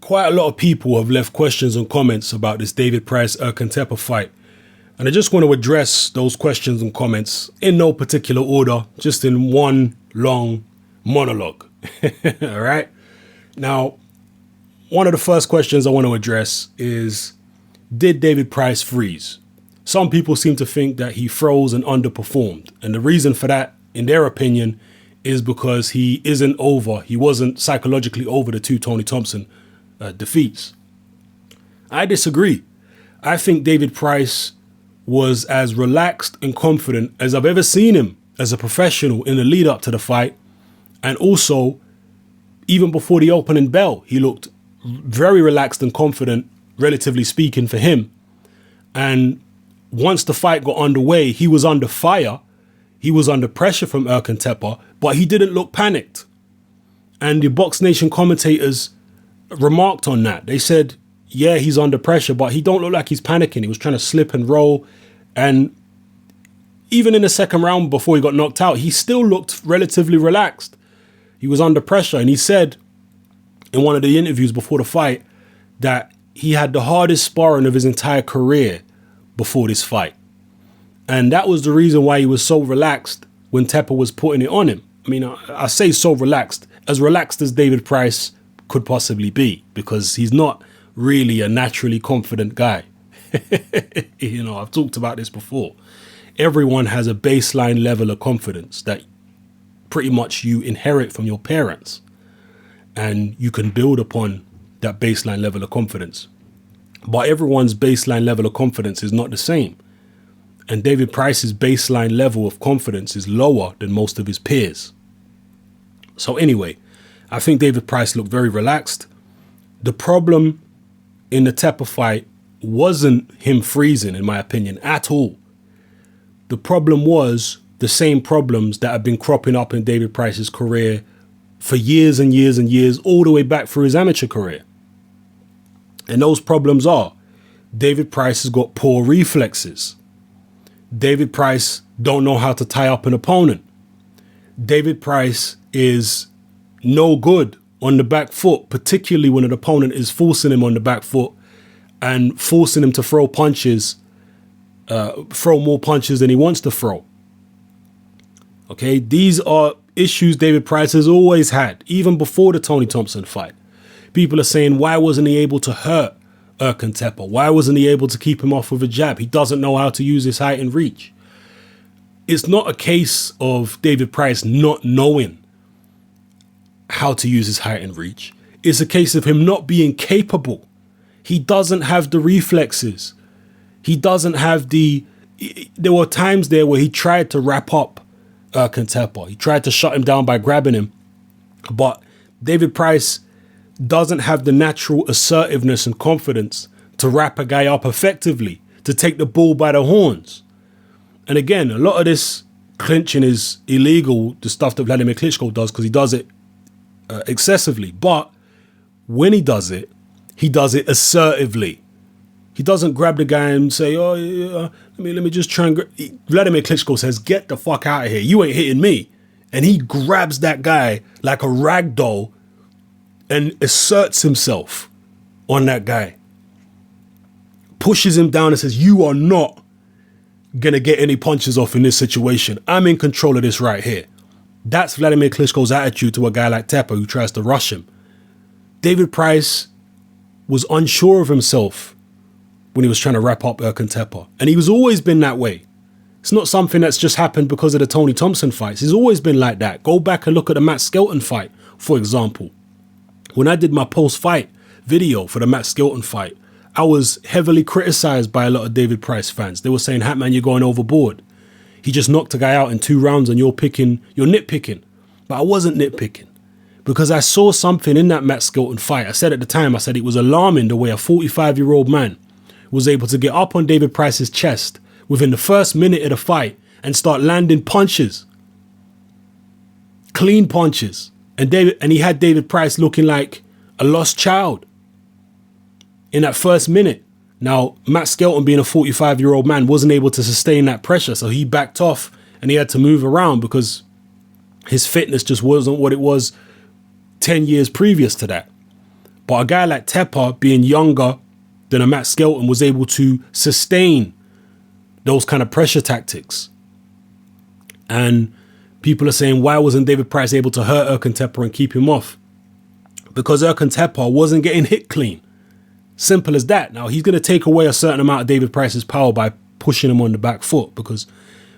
quite a lot of people have left questions and comments about this David Price Erkan Teper fight. And I just want to address those questions and comments in no particular order, just in one long monologue. All right. Now, one of the first questions I want to address is, did David Price freeze? Some people seem to think that he froze and underperformed. And the reason for that, in their opinion, is because he wasn't psychologically over the two Tony Thompson defeats. I disagree. I think David Price was as relaxed and confident as I've ever seen him as a professional in the lead up to the fight. And also, even before the opening bell, he looked very relaxed and confident, relatively speaking, for him. And once the fight got underway, he was under fire. He was under pressure from Erkan Teper, but he didn't look panicked. And the Box Nation commentators remarked on that. They said, yeah, he's under pressure, but he don't look like he's panicking. He was trying to slip and roll. And even in the second round before he got knocked out, he still looked relatively relaxed. He was under pressure. And he said in one of the interviews before the fight that he had the hardest sparring of his entire career before this fight. And that was the reason why he was so relaxed when Teper was putting it on him. I mean, I say so relaxed as David Price could possibly be, because he's not really a naturally confident guy. You know, I've talked about this before. Everyone has a baseline level of confidence that pretty much you inherit from your parents, and you can build upon that baseline level of confidence. But everyone's baseline level of confidence is not the same. And David Price's baseline level of confidence is lower than most of his peers. So anyway, I think David Price looked very relaxed. The problem in the Teper fight wasn't him freezing, in my opinion, at all. The problem was the same problems that have been cropping up in David Price's career for years and years and years, all the way back through his amateur career. And those problems are, David Price has got poor reflexes. David Price don't know how to tie up an opponent. David Price is no good on the back foot, particularly when an opponent is forcing him on the back foot and forcing him to throw more punches than he wants to throw. Okay, these are issues David Price has always had, even before the Tony Thompson fight. People are saying, why wasn't he able to hurt Erkan Teper? Why wasn't he able to keep him off with a jab? He doesn't know how to use his height and reach. It's not a case of David Price not knowing how to use his height and reach. It's a case of him not being capable. He doesn't have the reflexes. He doesn't have there were times there where he tried to wrap up Erkan Teper. He tried to shut him down by grabbing him. But David Price doesn't have the natural assertiveness and confidence to wrap a guy up effectively, to take the bull by the horns. And again, a lot of this clinching is illegal, the stuff that Vladimir Klitschko does, because he does it excessively. But when he does it assertively. He doesn't grab the guy and say, oh, yeah, let me just try and Vladimir Klitschko says, get the fuck out of here. You ain't hitting me. And he grabs that guy like a rag doll and asserts himself on that guy. Pushes him down and says, you are not going to get any punches off in this situation. I'm in control of this right here. That's Vladimir Klitschko's attitude to a guy like Teper who tries to rush him. David Price was unsure of himself when he was trying to wrap up Erkan Teper. And he's always been that way. It's not something that's just happened because of the Tony Thompson fights. He's always been like that. Go back and look at the Matt Skelton fight, for example. When I did my post-fight video for the Matt Skelton fight, I was heavily criticized by a lot of David Price fans. They were saying, Hatman, you're going overboard. He just knocked a guy out in 2 rounds and you're nitpicking. But I wasn't nitpicking because I saw something in that Matt Skelton fight. I said at the time, I said it was alarming the way a 45-year-old man was able to get up on David Price's chest within the first minute of the fight and start landing punches. Clean punches. And he had David Price looking like a lost child in that first minute. Now, Matt Skelton, being a 45-year-old man, wasn't able to sustain that pressure. So he backed off and he had to move around because his fitness just wasn't what it was 10 years previous to that. But a guy like Teper, being younger than a Matt Skelton, was able to sustain those kind of pressure tactics. And people are saying, why wasn't David Price able to hurt Erkan Teper and keep him off? Because Erkan Teper wasn't getting hit clean. Simple as that. Now, he's going to take away a certain amount of David Price's power by pushing him on the back foot, because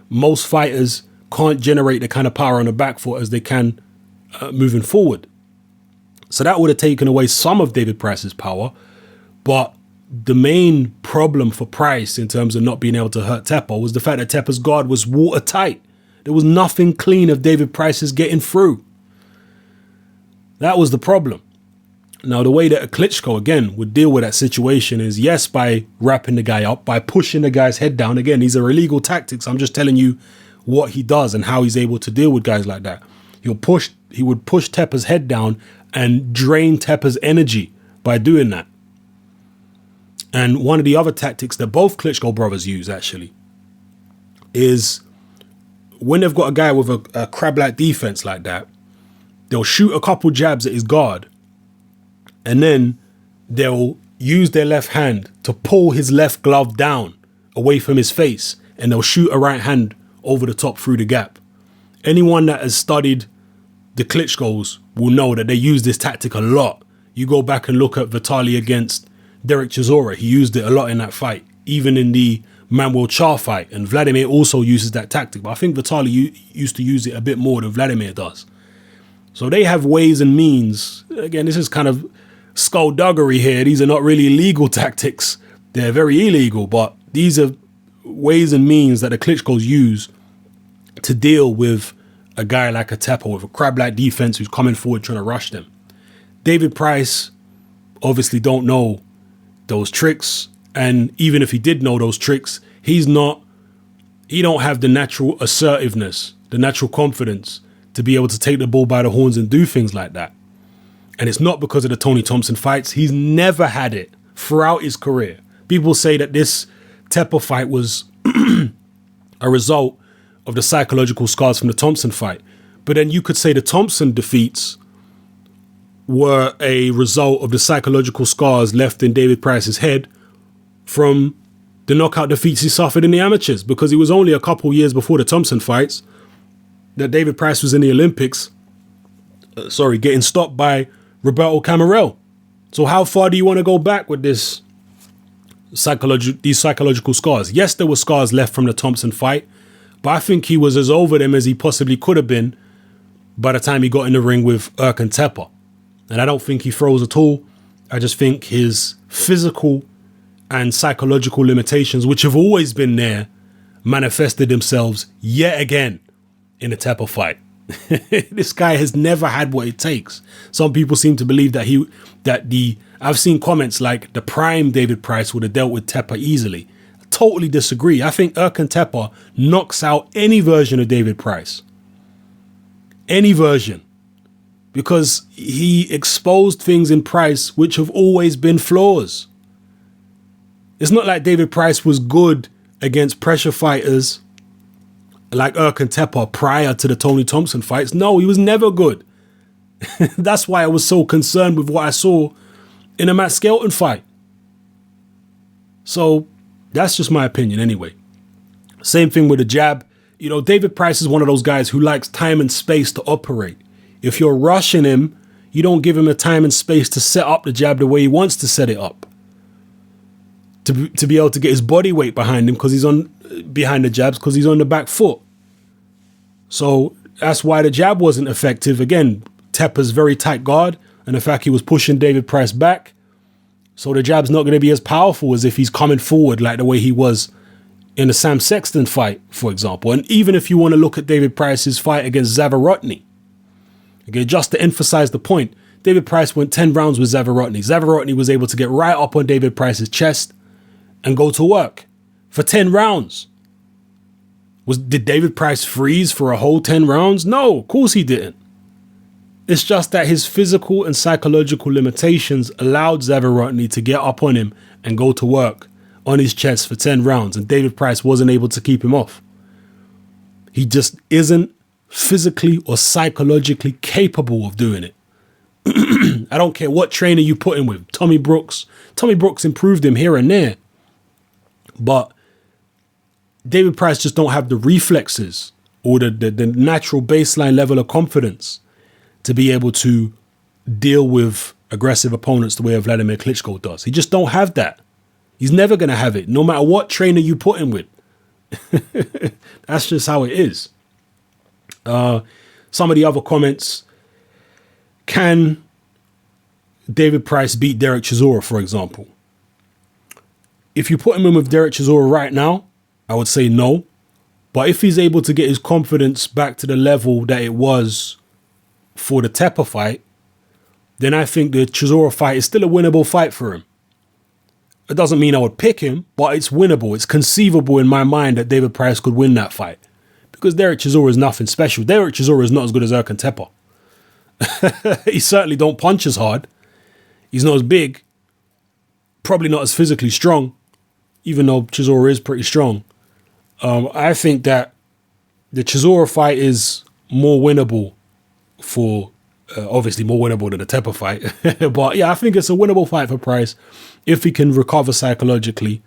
most fighters can't generate the kind of power on the back foot as they can moving forward. So that would have taken away some of David Price's power. But the main problem for Price in terms of not being able to hurt Teper was the fact that Teper's guard was watertight. There was nothing clean of David Price's getting through. That was the problem. Now, the way that a Klitschko, again, would deal with that situation is, yes, by wrapping the guy up, by pushing the guy's head down. Again, these are illegal tactics. I'm just telling you what he does and how he's able to deal with guys like that. He would push Teper's head down and drain Teper's energy by doing that. And one of the other tactics that both Klitschko brothers use, actually, is when they've got a guy with a crab-like defense like that, they'll shoot a couple jabs at his guard, and then they'll use their left hand to pull his left glove down away from his face, and they'll shoot a right hand over the top through the gap. Anyone that has studied the Klitschkos will know that they use this tactic a lot. You go back and look at Vitaly against Derek Chisora. He used it a lot in that fight, even in the Manuel Char fight. And Vladimir also uses that tactic, but I think Vitaly used to use it a bit more than Vladimir does. So they have ways and means. Again, this is kind of skullduggery here. These are not really legal tactics. They're very illegal, but these are ways and means that the Klitschkos use to deal with a guy like a Teper with a crab-like defense who's coming forward trying to rush them. David Price obviously don't know those tricks, and even if he did know those tricks, he don't have the natural assertiveness, the natural confidence to be able to take the bull by the horns and do things like that. And it's not because of the Tony Thompson fights. He's never had it throughout his career. People say that this Teper fight was a result of the psychological scars from the Thompson fight. But then you could say the Thompson defeats were a result of the psychological scars left in David Price's head from the knockout defeats he suffered in the amateurs, because it was only a couple years before the Thompson fights that David Price was in the Olympics, getting stopped by Roberto Camarel. So how far do you want to go back with these psychological scars? Yes, there were scars left from the Thompson fight, but I think he was as over them as he possibly could have been by the time he got in the ring with Erkan Teper. And I don't think he froze at all. I just think his physical and psychological limitations, which have always been there, manifested themselves yet again in the Teper fight. This guy has never had what it takes. Some people seem to believe that I've seen comments like the prime David Price would have dealt with Teper easily. I totally disagree. I think Erkan Teper knocks out any version of David Price. Any version. Because he exposed things in Price which have always been flaws. It's not like David Price was good against pressure fighters like Erkan Teper prior to the Tony Thompson fights. No, he was never good. That's why I was so concerned with what I saw in a Matt Skelton fight. So that's just my opinion anyway. Same thing with the jab. David Price is one of those guys who likes time and space to operate. If you're rushing him, you don't give him the time and space to set up the jab the way he wants to set it up. To be able to get his body weight behind him behind the jabs because he's on the back foot. So that's why the jab wasn't effective. Again, Teper's very tight guard, and the fact he was pushing David Price back. So the jab's not going to be as powerful as if he's coming forward like the way he was in the Sam Sexton fight, for example. And even if you want to look at David Price's fight against Zavarotny, okay, just to emphasize the point, David Price went 10 rounds with Zavarotny. Zavarotny was able to get right up on David Price's chest and go to work for 10 rounds. Did David Price freeze for a whole 10 rounds? No, of course he didn't. It's just that his physical and psychological limitations allowed Zavarotny to get up on him and go to work on his chest for 10 rounds, and David Price wasn't able to keep him off. He just isn't physically or psychologically capable of doing it. I don't care what trainer you put him with. Tommy Brooks improved him here and there. But David Price just don't have the reflexes or the natural baseline level of confidence to be able to deal with aggressive opponents the way Vladimir Klitschko does. He just don't have that. He's never going to have it, no matter what trainer you put him with. That's just how it is. Some of the other comments: can David Price beat Derek Chisora, for example? If you put him in with Derek Chisora right now, I would say no. But if he's able to get his confidence back to the level that it was for the Teper fight, then I think the Chisora fight is still a winnable fight for him. It doesn't mean I would pick him, but it's winnable. It's conceivable in my mind that David Price could win that fight. Because Derek Chisora is nothing special. Derek Chisora is not as good as Erkan Teper. He certainly don't punch as hard. He's not as big. Probably not as physically strong, even though Chisora is pretty strong. I think that the Chisora fight is more winnable for, obviously more winnable than the Teper fight. But yeah, I think it's a winnable fight for Price if he can recover psychologically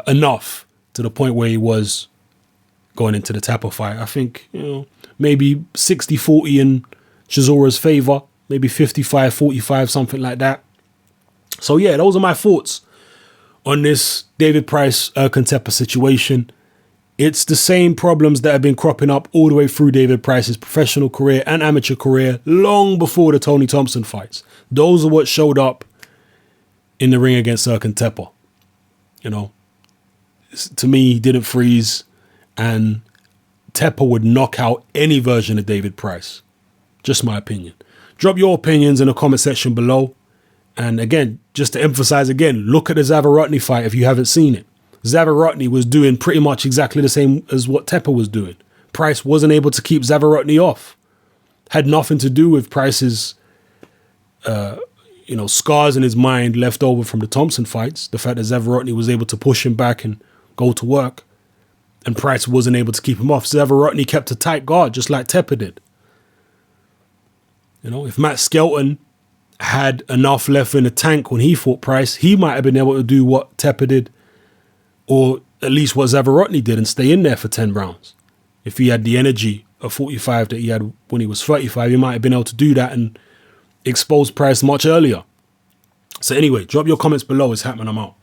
enough to the point where he was going into the Teper fight. I think, maybe 60-40 in Chisora's favor, maybe 55-45, something like that. So yeah, those are my thoughts on this David Price Erkan Teper situation. It's the same problems that have been cropping up all the way through David Price's professional career and amateur career long before the Tony Thompson fights. Those are what showed up in the ring against Erkan Teper. To me, he didn't freeze, and Teper would knock out any version of David Price. Just my opinion. Drop your opinions in the comment section below. And again, just to emphasize again, look at the Zavarotny fight if you haven't seen it. Zavarotny was doing pretty much exactly the same as what Teper was doing. Price wasn't able to keep Zavarotny off. Had nothing to do with Price's, scars in his mind left over from the Thompson fights. The fact that Zavarotny was able to push him back and go to work, and Price wasn't able to keep him off. Zavarotny kept a tight guard, just like Teper did. If Matt Skelton had enough left in the tank when he fought Price, he might have been able to do what Teper did, or at least what Zavarotny did, and stay in there for 10 rounds. If he had the energy of 45 that he had when he was 35, he might have been able to do that and expose Price much earlier. So anyway, drop your comments below. It's happening. I'm out.